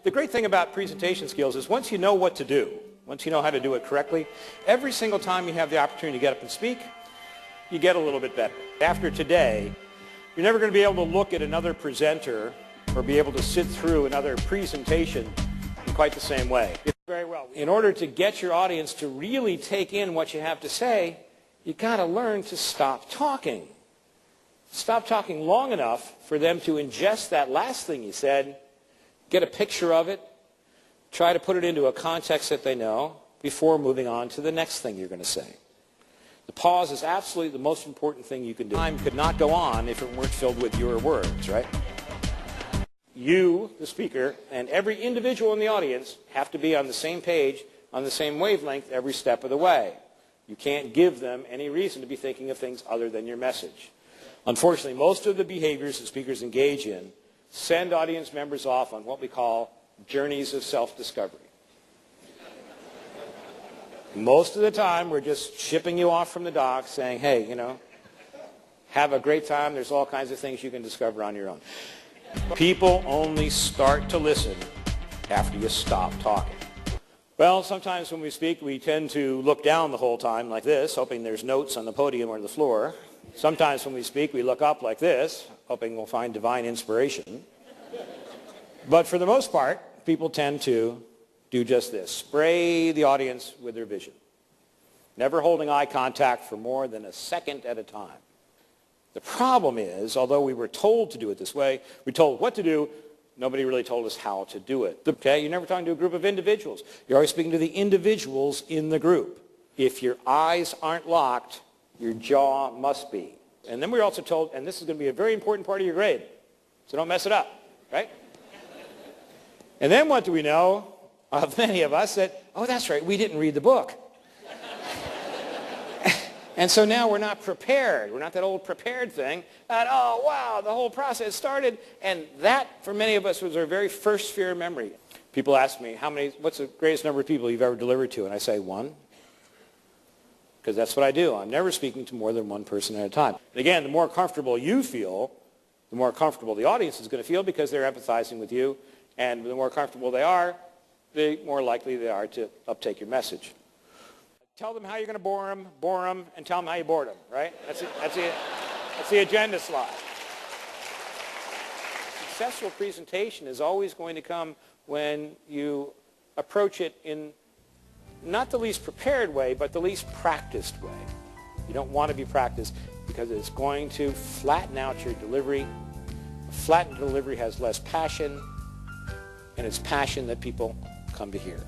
The great thing about presentation skills is once you know what to do, once you know how to do it correctly, every single time you have the opportunity to get up and speak, you get a little bit better. After today, you're never going to be able to look at another presenter or be able to sit through another presentation in quite the same way. Very well. In order to get your audience to really take in what you have to say, you got to learn to stop talking. Stop talking long enough for them to ingest that last thing you said, get a picture of it, try to put it into a context that they know before moving on to the next thing you're going to say. The pause is absolutely the most important thing you can do. Time could not go on if it weren't filled with your words, right? You, the speaker, and every individual in the audience have to be on the same page, on the same wavelength every step of the way. You can't give them any reason to be thinking of things other than your message. Unfortunately, most of the behaviors that speakers engage in send audience members off on what we call journeys of self-discovery. Most of the time, we're just shipping you off from the dock saying, hey, you know, have a great time. There's all kinds of things you can discover on your own. People only start to listen after you stop talking. Well, sometimes when we speak, we tend to look down the whole time like this, hoping there's notes on the podium or the floor. Sometimes when we speak, we look up like this, hoping we'll find divine inspiration. But for the most part, people tend to do just this, spray the audience with their vision, never holding eye contact for more than a second at a time. The problem is, although we were told to do it this way, we told what to do, nobody really told us how to do it. Okay, you're never talking to a group of individuals. You're always speaking to the individuals in the group. If your eyes aren't locked, your jaw must be. And then we were also told, and this is going to be a very important part of your grade, so don't mess it up, right? And then what do we know of many of us that, oh, that's right, we didn't read the book. And so now we're not prepared. We're not that old prepared thing. And, oh, wow, the whole process started. And that, for many of us, was our very first fear memory. People ask me, what's the greatest number of people you've ever delivered to? And I say, one. Because that's what I do. I'm never speaking to more than one person at a time. And again, the more comfortable you feel, the more comfortable the audience is going to feel because they're empathizing with you. And the more comfortable they are, the more likely they are to uptake your message. Tell them how you're going to bore them, and tell them how you bored them, right? That's the agenda slide. Successful presentation is always going to come when you approach it in not the least prepared way, but the least practiced way. You don't want to be practiced because it's going to flatten out your delivery. A flattened delivery has less passion, and it's passion that people come to hear.